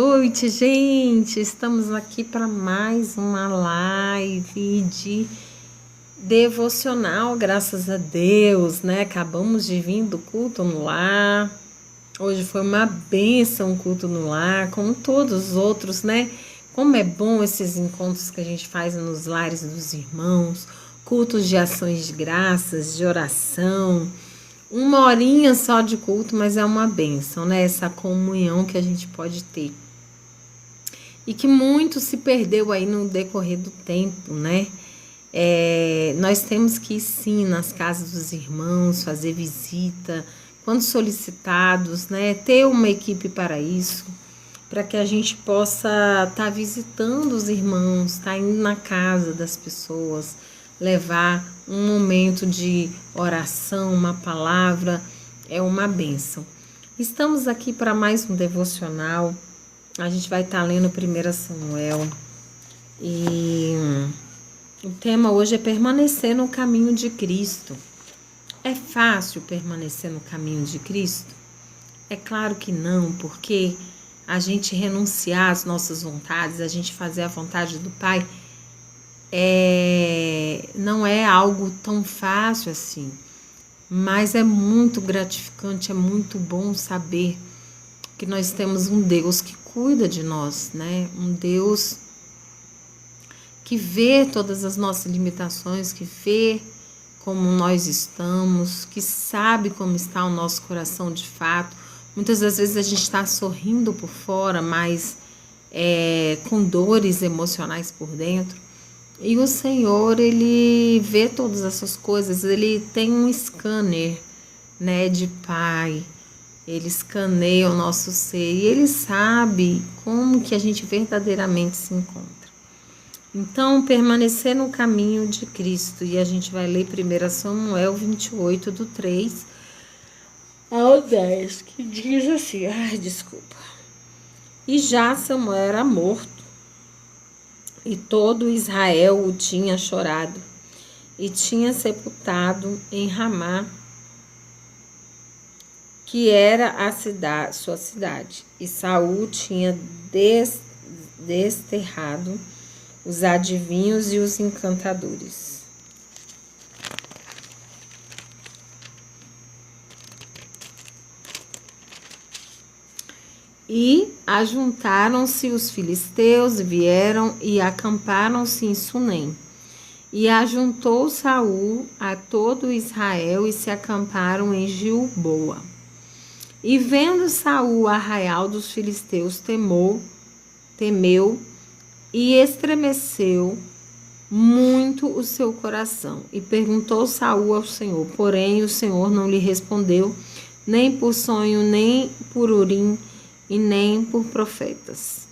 Noite, gente. Estamos aqui para mais uma live de devocional, graças a Deus, né? Acabamos de vir do culto no lar. Hoje foi uma bênção o culto no lar, como todos os outros, né? Como é bom esses encontros que a gente faz nos lares dos irmãos, cultos de ações de graças, de oração. Uma horinha só de culto, mas é uma bênção, né? Essa comunhão que a gente pode ter. E que muito se perdeu aí no decorrer do tempo, né? Nós temos que ir sim nas casas dos irmãos, fazer visita, quando solicitados, né? Ter uma equipe para isso, para que a gente possa estar visitando os irmãos, estar indo na casa das pessoas, levar um momento de oração, uma palavra, é uma bênção. Estamos aqui para mais um devocional. A gente vai estar lendo 1 Samuel e o tema hoje é permanecer no caminho de Cristo. É fácil permanecer no caminho de Cristo? É claro que não, porque a gente renunciar às nossas vontades, a gente fazer a vontade do Pai, não é algo tão fácil assim, mas é muito gratificante, é muito bom saber que nós temos um Deus que cuida de nós, né? Um Deus que vê todas as nossas limitações, que vê como nós estamos, que sabe como está o nosso coração de fato. Muitas das vezes a gente está sorrindo por fora, mas com dores emocionais por dentro. E o Senhor, Ele vê todas essas coisas, Ele tem um scanner, né, de Pai. Ele escaneia o nosso ser e Ele sabe como que a gente verdadeiramente se encontra. Então, permanecer no caminho de Cristo. E a gente vai ler 1 Samuel 28, do 3 ao 10, que diz assim, E já Samuel era morto, e todo Israel o tinha chorado, e tinha sepultado em Ramá, que era sua cidade. E Saul tinha desterrado os adivinhos e os encantadores. E ajuntaram-se os filisteus, vieram e acamparam-se em Sunem. E ajuntou Saul a todo Israel e se acamparam em Gilboa. E vendo Saul o arraial dos filisteus, temeu e estremeceu muito o seu coração. E perguntou Saul ao Senhor, porém o Senhor não lhe respondeu, nem por sonho, nem por urim, e nem por profetas.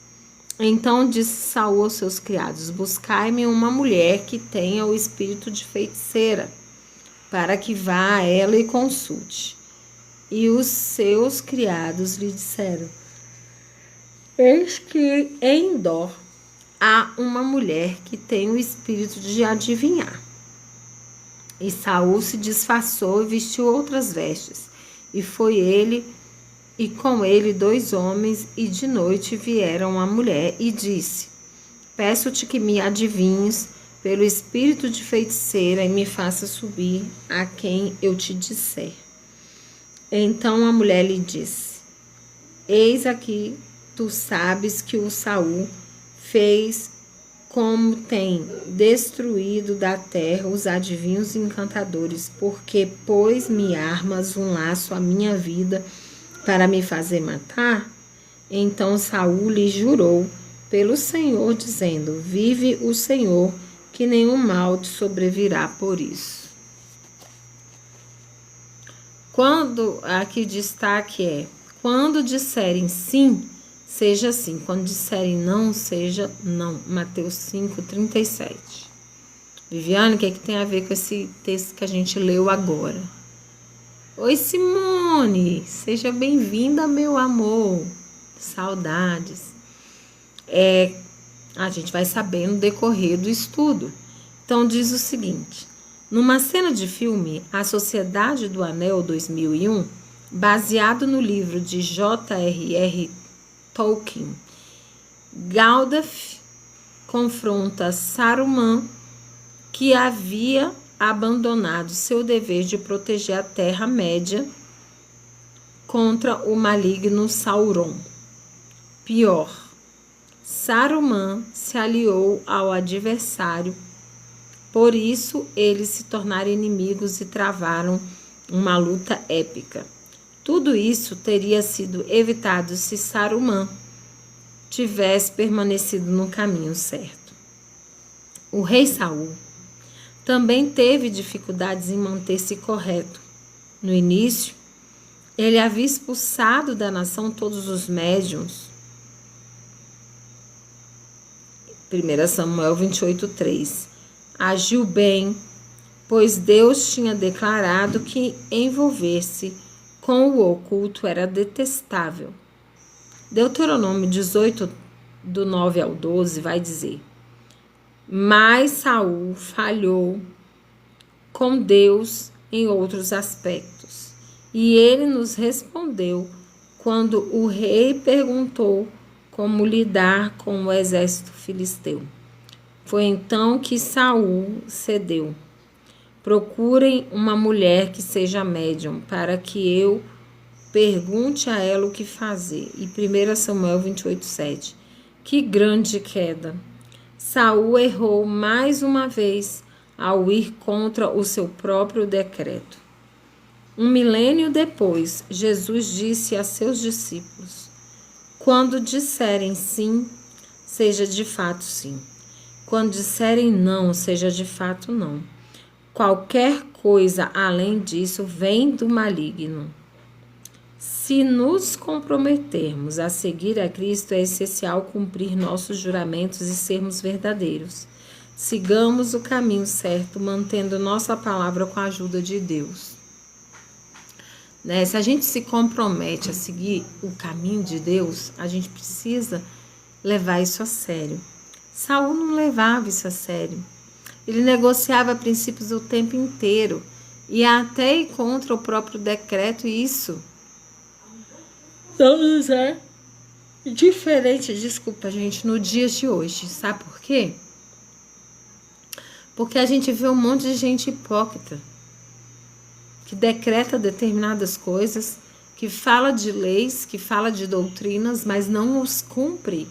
Então disse Saul aos seus criados, buscai-me uma mulher que tenha o espírito de feiticeira, para que vá a ela e consulte. E os seus criados lhe disseram, eis que em Endor há uma mulher que tem o espírito de adivinhar. E Saul se disfarçou e vestiu outras vestes. E foi ele, e com ele 2 homens, e de noite vieram a mulher e disse, peço-te que me adivinhes pelo espírito de feiticeira e me faça subir a quem eu te disser. Então a mulher lhe disse, eis aqui, tu sabes que o Saul fez como tem destruído da terra os adivinhos e encantadores, porque pôs-me armas um laço à minha vida para me fazer matar? Então Saul lhe jurou pelo Senhor, dizendo, vive o Senhor, que nenhum mal te sobrevirá por isso. Aqui destaque quando disserem sim, seja sim. Quando disserem não, seja não. Mateus 5:37. Viviane, o que tem a ver com esse texto que a gente leu agora? Oi, Simone. Seja bem-vinda, meu amor. Saudades. A gente vai saber no decorrer do estudo. Então, diz o seguinte. Numa cena de filme, A Sociedade do Anel 2001, baseado no livro de J.R.R. Tolkien, Gandalf confronta Saruman, que havia abandonado seu dever de proteger a Terra-média contra o maligno Sauron. Pior, Saruman se aliou ao adversário, por isso eles se tornaram inimigos e travaram uma luta épica. Tudo isso teria sido evitado se Saruman tivesse permanecido no caminho certo. O rei Saul também teve dificuldades em manter-se correto. No início, ele havia expulsado da nação todos os médiuns. 1 Samuel 28:3. Agiu bem, pois Deus tinha declarado que envolver-se com o oculto era detestável. Deuteronômio 18, do 9 ao 12, vai dizer: mas Saul falhou com Deus em outros aspectos, e ele nos respondeu quando o rei perguntou como lidar com o exército filisteu. Foi então que Saul cedeu. Procurem uma mulher que seja médium, para que eu pergunte a ela o que fazer. E 1 Samuel 28:7. Que grande queda! Saul errou mais uma vez ao ir contra o seu próprio decreto. 1 milênio depois, Jesus disse a seus discípulos: quando disserem sim, seja de fato sim. Quando disserem não, seja de fato não. Qualquer coisa além disso vem do maligno. Se nos comprometermos a seguir a Cristo, é essencial cumprir nossos juramentos e sermos verdadeiros. Sigamos o caminho certo, mantendo nossa palavra com a ajuda de Deus. Se a gente se compromete a seguir o caminho de Deus, a gente precisa levar isso a sério. Saul não levava isso a sério. Ele negociava princípios o tempo inteiro e até ir contra o próprio decreto, e isso não nos é diferente, desculpa, gente, no dia de hoje. Sabe por quê? Porque a gente vê um monte de gente hipócrita, que decreta determinadas coisas, que fala de leis, que fala de doutrinas, mas não os cumpre.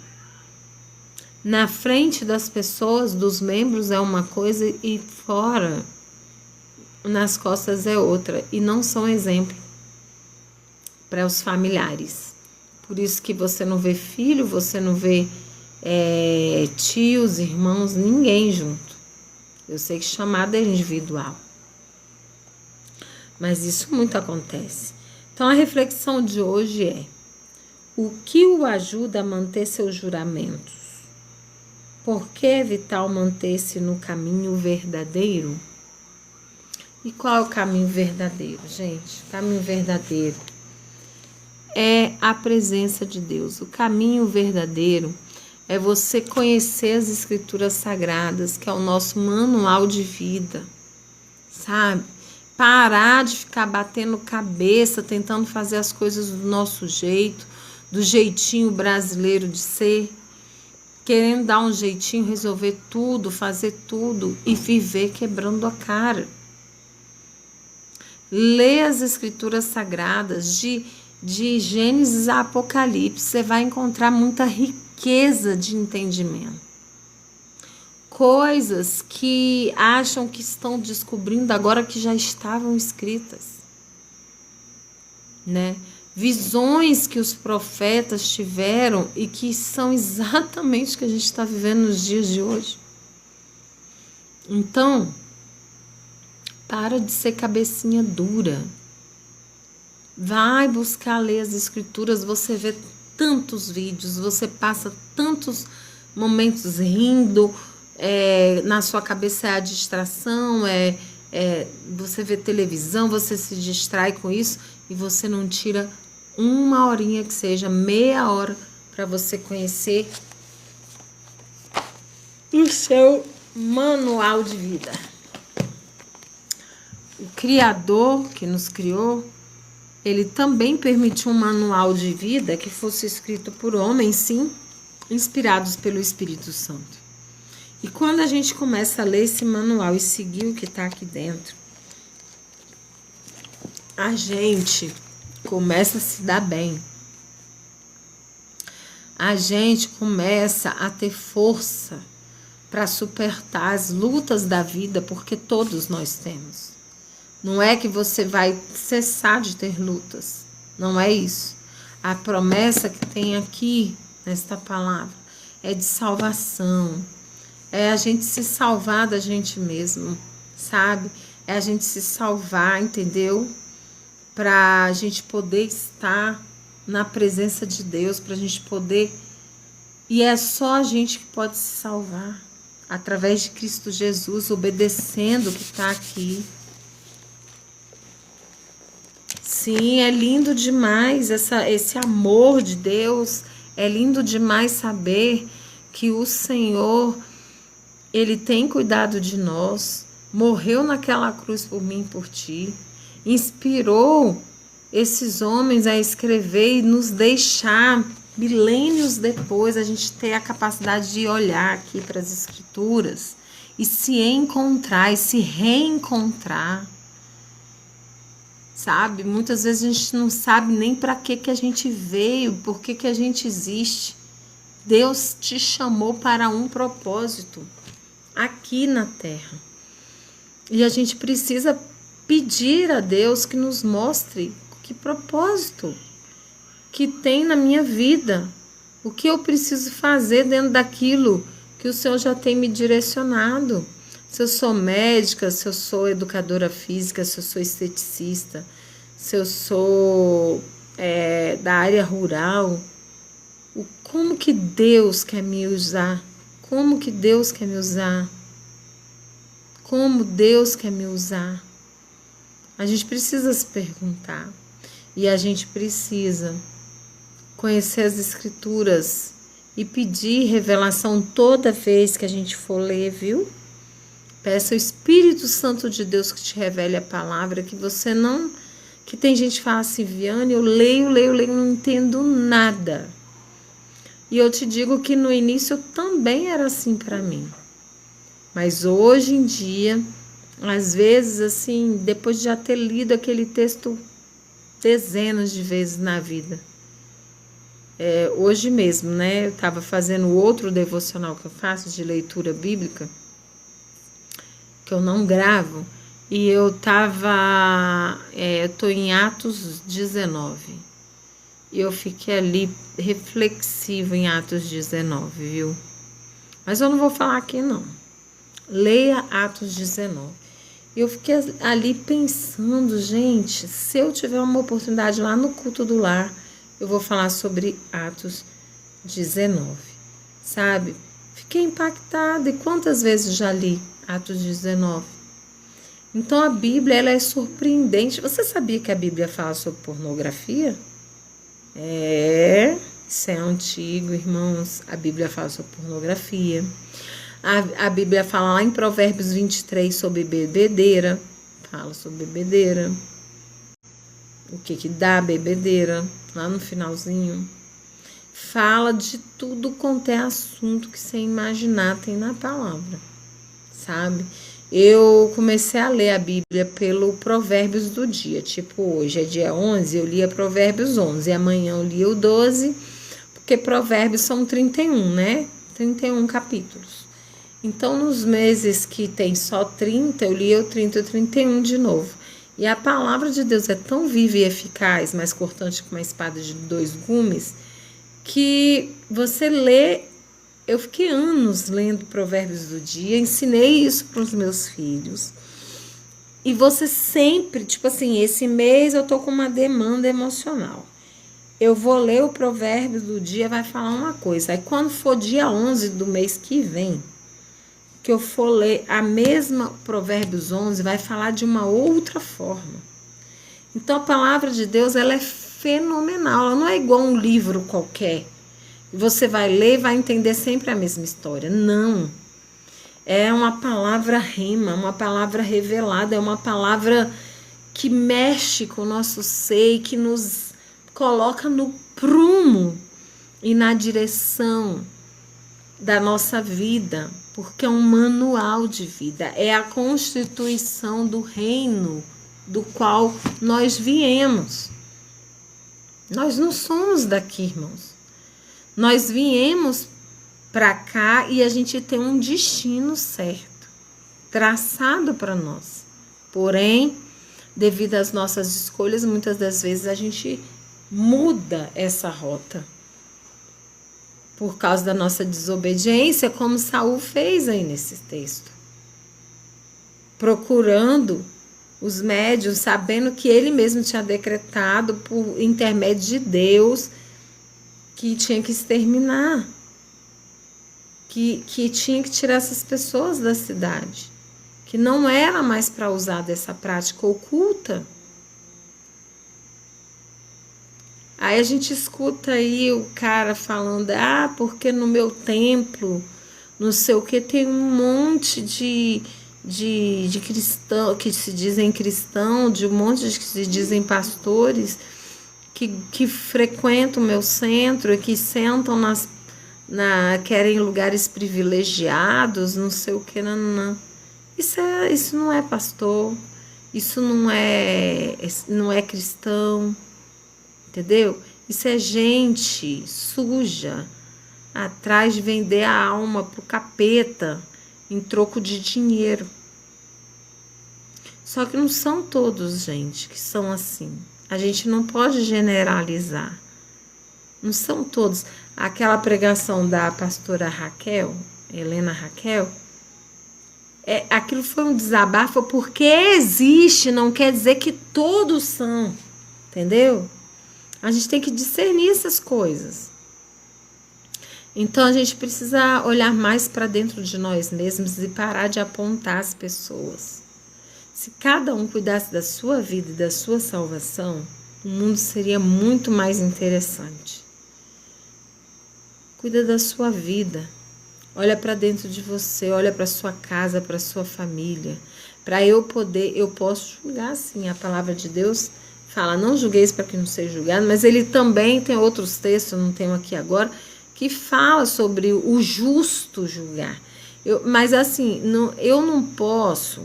Na frente das pessoas, dos membros, é uma coisa e fora, nas costas, é outra. E não são exemplo para os familiares. Por isso que você não vê filho, você não vê tios, irmãos, ninguém junto. Eu sei que chamada é individual, mas isso muito acontece. Então a reflexão de hoje é: o que o ajuda a manter seus juramentos? Por que é vital manter-se no caminho verdadeiro? E qual é o caminho verdadeiro, gente? O caminho verdadeiro é a presença de Deus. O caminho verdadeiro é você conhecer as Escrituras Sagradas, que é o nosso manual de vida, sabe? Parar de ficar batendo cabeça, tentando fazer as coisas do nosso jeito, do jeitinho brasileiro de ser, querendo dar um jeitinho, resolver tudo, fazer tudo e viver quebrando a cara. Lê as Escrituras Sagradas de Gênesis a Apocalipse, você vai encontrar muita riqueza de entendimento. Coisas que acham que estão descobrindo agora que já estavam escritas, né? Visões que os profetas tiveram e que são exatamente o que a gente está vivendo nos dias de hoje. Então, para de ser cabecinha dura. Vai buscar ler as Escrituras, você vê tantos vídeos, você passa tantos momentos rindo, na sua cabeça é a distração, você vê televisão, você se distrai com isso e você não tira uma horinha, que seja meia hora, para você conhecer o seu manual de vida. O Criador que nos criou, ele também permitiu um manual de vida que fosse escrito por homens, sim, inspirados pelo Espírito Santo. E quando a gente começa a ler esse manual e seguir o que está aqui dentro, a gente começa a se dar bem. A gente começa a ter força para superar as lutas da vida, porque todos nós temos. Não é que você vai cessar de ter lutas. Não é isso. A promessa que tem aqui, nesta palavra, é de salvação. É a gente se salvar da gente mesmo, sabe? É a gente se salvar, entendeu? Para a gente poder estar na presença de Deus, para a gente poder... E é só a gente que pode se salvar, através de Cristo Jesus, obedecendo o que está aqui. Sim, é lindo demais esse amor de Deus, é lindo demais saber que o Senhor, Ele tem cuidado de nós, morreu naquela cruz por mim e por ti, inspirou esses homens a escrever e nos deixar, milênios depois, a gente ter a capacidade de olhar aqui para as Escrituras e se encontrar e se reencontrar. Sabe? Muitas vezes a gente não sabe nem para que a gente veio, por que a gente existe. Deus te chamou para um propósito aqui na Terra. E a gente precisa pedir a Deus que nos mostre que propósito que tem na minha vida. O que eu preciso fazer dentro daquilo que o Senhor já tem me direcionado. Se eu sou médica, se eu sou educadora física, se eu sou esteticista, se eu sou da área rural, como que Deus quer me usar? Como que Deus quer me usar? Como Deus quer me usar? A gente precisa se perguntar. E a gente precisa conhecer as Escrituras e pedir revelação toda vez que a gente for ler, viu? Peça o Espírito Santo de Deus que te revele a palavra, que você não... Que tem gente que fala assim, Viane, eu leio, não entendo nada. E eu te digo que no início também era assim para mim. Mas hoje em dia, às vezes, assim, depois de já ter lido aquele texto dezenas de vezes na vida. Hoje mesmo, né? Eu estava fazendo outro devocional que eu faço de leitura bíblica, que eu não gravo, e eu tô em Atos 19, e eu fiquei ali reflexiva em Atos 19, viu? Mas eu não vou falar aqui não, leia Atos 19, e eu fiquei ali pensando, gente, se eu tiver uma oportunidade lá no culto do lar, eu vou falar sobre Atos 19, sabe? Fiquei impactada, e quantas vezes já li Atos 19. Então a Bíblia, ela é surpreendente. Você sabia que a Bíblia fala sobre pornografia? Isso é antigo, irmãos. A Bíblia fala sobre pornografia. A Bíblia fala lá em Provérbios 23 sobre bebedeira. Fala sobre bebedeira. O que dá bebedeira? Lá no finalzinho. Fala de tudo quanto é assunto que você imaginar tem na palavra. Sabe? Eu comecei a ler a Bíblia pelo Provérbios do dia, tipo hoje é dia 11, eu lia Provérbios 11, e amanhã eu lia o 12, porque Provérbios são 31, né? 31 capítulos. Então, nos meses que tem só 30, eu lia o 30 e o 31 de novo. E a palavra de Deus é tão viva e eficaz, mais cortante que uma espada de 2 gumes, que você lê. Eu fiquei anos lendo Provérbios do dia, ensinei isso para os meus filhos. E você sempre, tipo assim, esse mês eu tô com uma demanda emocional. Eu vou ler o Provérbios do dia, vai falar uma coisa. Aí quando for dia 11 do mês que vem, que eu for ler a mesma Provérbios 11, vai falar de uma outra forma. Então a palavra de Deus, ela é fenomenal, ela não é igual um livro qualquer. Você vai ler e vai entender sempre a mesma história. Não. É uma palavra rema, uma palavra revelada, é uma palavra que mexe com o nosso ser e que nos coloca no prumo. e na direção da nossa vida, porque é um manual de vida, é a constituição do reino do qual nós viemos. Nós não somos daqui, irmãos. Nós viemos para cá e a gente tem um destino certo, traçado para nós. Porém, devido às nossas escolhas, muitas das vezes a gente muda essa rota. Por causa da nossa desobediência, como Saul fez aí nesse texto. Procurando os médiuns, sabendo que ele mesmo tinha decretado por intermédio de Deus que tinha que exterminar, que tinha que tirar essas pessoas da cidade, que não era mais para usar dessa prática oculta. Aí a gente escuta aí o cara falando, porque no meu templo, não sei o que, tem um monte de cristão, que se dizem cristão, de um monte de que se dizem pastores, que frequentam o meu centro e que sentam querem lugares privilegiados, não sei o que, não. Isso não é pastor, isso não é cristão. Entendeu? Isso é gente suja atrás de vender a alma pro capeta em troco de dinheiro. Só que não são todos, gente, que são assim. A gente não pode generalizar. Não são todos. Aquela pregação da pastora Raquel, Helena Raquel, aquilo foi um desabafo porque existe, não quer dizer que todos são. Entendeu? A gente tem que discernir essas coisas. Então, a gente precisa olhar mais para dentro de nós mesmos e parar de apontar as pessoas. Se cada um cuidasse da sua vida e da sua salvação, o mundo seria muito mais interessante. Cuida da sua vida. Olha para dentro de você, olha para sua casa, para sua família. Para eu posso julgar, sim, a palavra de Deus fala, não julgueis para que não seja julgado, mas ele também tem outros textos, eu não tenho aqui agora, que fala sobre o justo julgar. Mas assim, eu não posso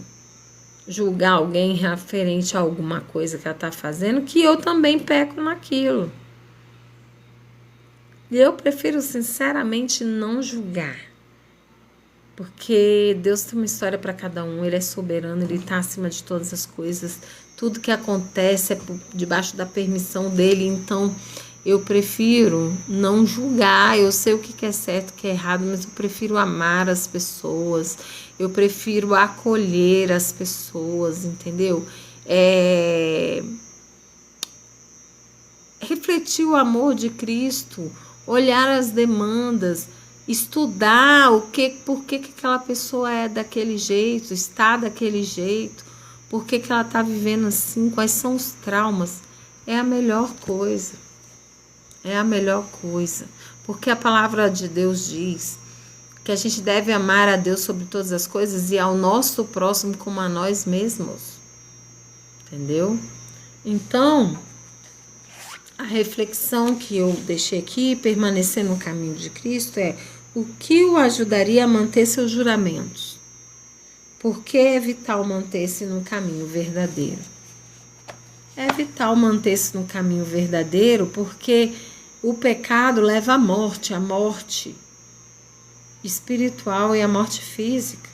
julgar alguém referente a alguma coisa que ela está fazendo, que eu também peco naquilo. E eu prefiro, sinceramente, não julgar. Porque Deus tem uma história para cada um, Ele é soberano, Ele está acima de todas as coisas. Tudo que acontece é debaixo da permissão dEle, então eu prefiro não julgar. Eu sei o que é certo, o que é errado, mas eu prefiro amar as pessoas, eu prefiro acolher as pessoas, entendeu? Refletir o amor de Cristo, olhar as demandas, estudar por que aquela pessoa é daquele jeito, está daquele jeito, por que ela está vivendo assim, quais são os traumas. É a melhor coisa. É a melhor coisa. Porque a palavra de Deus diz que a gente deve amar a Deus sobre todas as coisas e ao nosso próximo como a nós mesmos. Entendeu? Então, a reflexão que eu deixei aqui, permanecer no caminho de Cristo, é o que o ajudaria a manter seus juramentos? Por que é vital manter-se no caminho verdadeiro? É vital manter-se no caminho verdadeiro porque o pecado leva à morte espiritual e a morte física.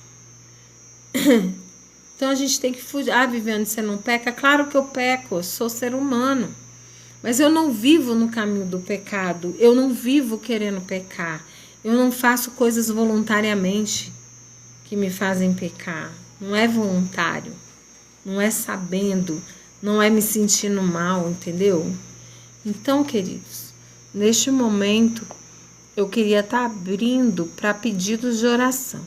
Então a gente tem que fugir. Viviane, você não peca? Claro que eu peco, eu sou ser humano. Mas eu não vivo no caminho do pecado, eu não vivo querendo pecar. Eu não faço coisas voluntariamente que me fazem pecar. Não é voluntário, não é sabendo, não é me sentindo mal, entendeu? Então, queridos, neste momento eu queria estar abrindo para pedidos de oração.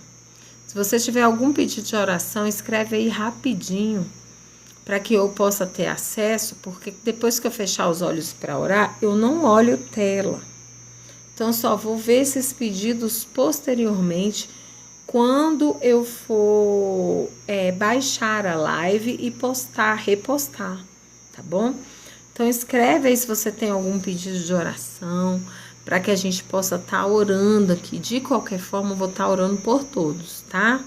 Se você tiver algum pedido de oração, escreve aí rapidinho para que eu possa ter acesso, porque depois que eu fechar os olhos para orar, eu não olho tela. Então, só vou ver esses pedidos posteriormente, quando eu for baixar a live e repostar, tá bom? Então, escreve aí se você tem algum pedido de oração, para que a gente possa estar orando aqui. De qualquer forma, eu vou estar orando por todos, tá?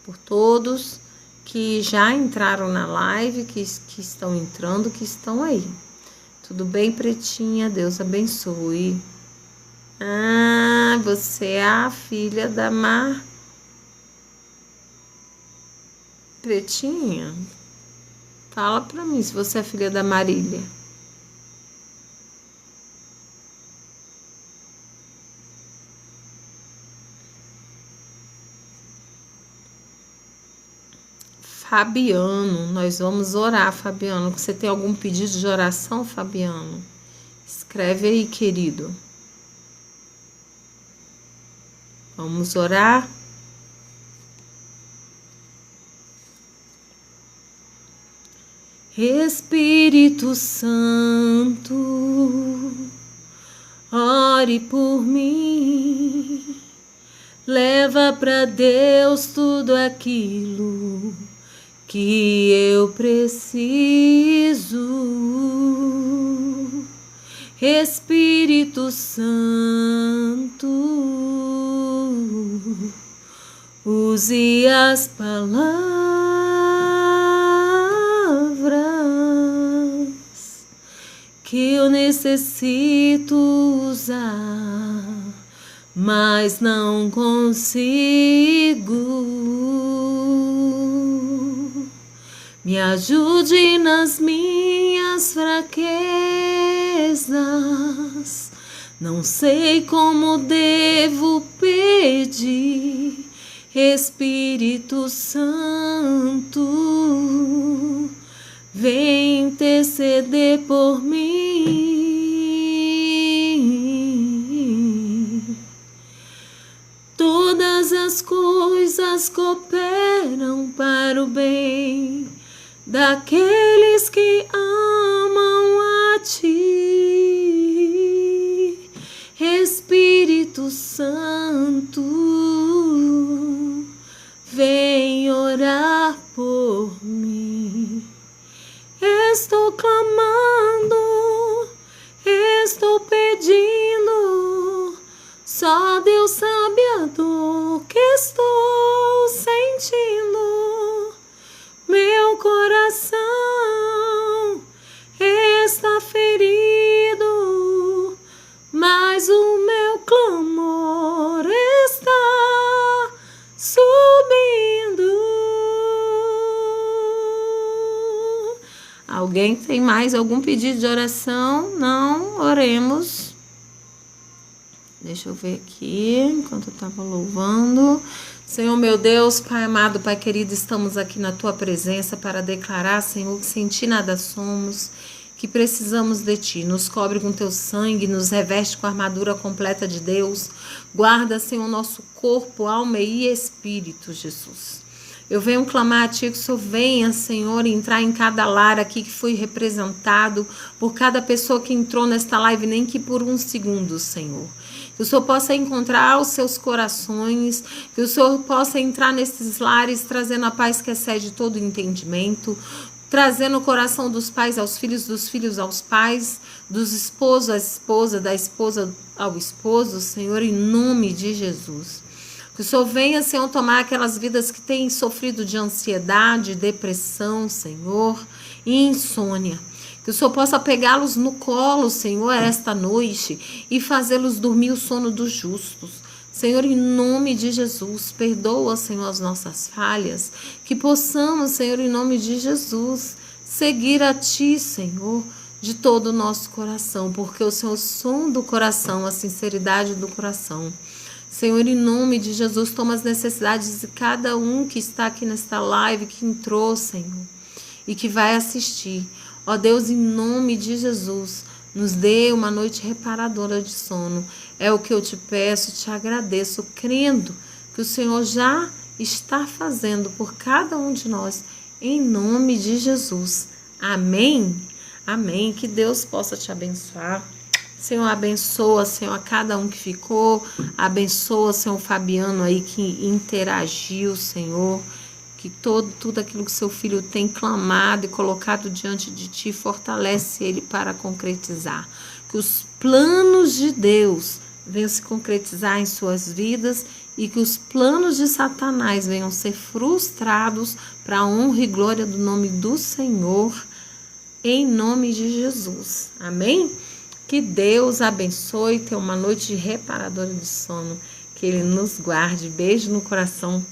Por todos que já entraram na live, que estão entrando, que estão aí. Tudo bem, Pretinha? Deus abençoe. Ah, você é a filha da Pretinha? Fala pra mim se você é filha da Marília. Fabiano, nós vamos orar, Fabiano. Você tem algum pedido de oração, Fabiano? Escreve aí, querido. Vamos orar? Espírito Santo, ore por mim. Leva para Deus tudo aquilo que eu preciso. Espírito Santo, use as palavras que eu necessito usar, mas não consigo. Me ajude nas minhas fraquezas. Não sei como devo pedir. Espírito Santo, vem interceder por mim. Todas as coisas cooperam para o bem daqueles que amam a ti. Espírito Santo, vem orar por mim. Estou clamando, estou pedindo, só Deus sabe a dor que estou sentindo. Meu coração está ferido, mas o meu clamor está subindo. Alguém tem mais algum pedido de oração? Não? Oremos. Deixa eu ver aqui, enquanto eu estava louvando. Senhor meu Deus, Pai amado, Pai querido, estamos aqui na Tua presença para declarar, Senhor, que sem Ti nada somos, que precisamos de Ti. Nos cobre com Teu sangue, nos reveste com a armadura completa de Deus. Guarda, Senhor, nosso corpo, alma e espírito, Jesus. Eu venho clamar a Ti que o Senhor venha, Senhor, entrar em cada lar aqui que foi representado, por cada pessoa que entrou nesta live, nem que por um segundo, Senhor. Que o Senhor possa encontrar os seus corações, que o Senhor possa entrar nesses lares, trazendo a paz que excede todo entendimento, trazendo o coração dos pais aos filhos, dos filhos aos pais, dos esposos à esposa, da esposa ao esposo, Senhor, em nome de Jesus. Que o Senhor venha, Senhor, tomar aquelas vidas que têm sofrido de ansiedade, depressão, Senhor, e insônia. Que o Senhor possa pegá-los no colo, Senhor, esta noite e fazê-los dormir o sono dos justos. Senhor, em nome de Jesus, perdoa, Senhor, as nossas falhas. Que possamos, Senhor, em nome de Jesus, seguir a Ti, Senhor, de todo o nosso coração. Porque o Senhor sonda o coração, a sinceridade do coração. Senhor, em nome de Jesus, toma as necessidades de cada um que está aqui nesta live, que entrou, Senhor, e que vai assistir. Ó Deus, em nome de Jesus, nos dê uma noite reparadora de sono. É o que eu te peço, te agradeço, crendo que o Senhor já está fazendo por cada um de nós, em nome de Jesus. Amém? Amém. Que Deus possa te abençoar. Senhor, abençoa, Senhor, a cada um que ficou. Abençoa, Senhor, Fabiano aí que interagiu, Senhor. Que tudo aquilo que seu filho tem clamado e colocado diante de Ti, fortalece ele para concretizar. que os planos de Deus venham se concretizar em suas vidas e que os planos de Satanás venham ser frustrados para a honra e glória do nome do Senhor, em nome de Jesus. Amém? Que Deus abençoe, tenha uma noite reparadora de sono, que Ele nos guarde. Beijo no coração.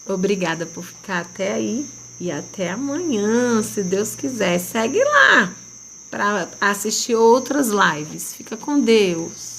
Obrigada por ficar até aí e até amanhã, se Deus quiser. Segue lá para assistir outras lives. Fica com Deus.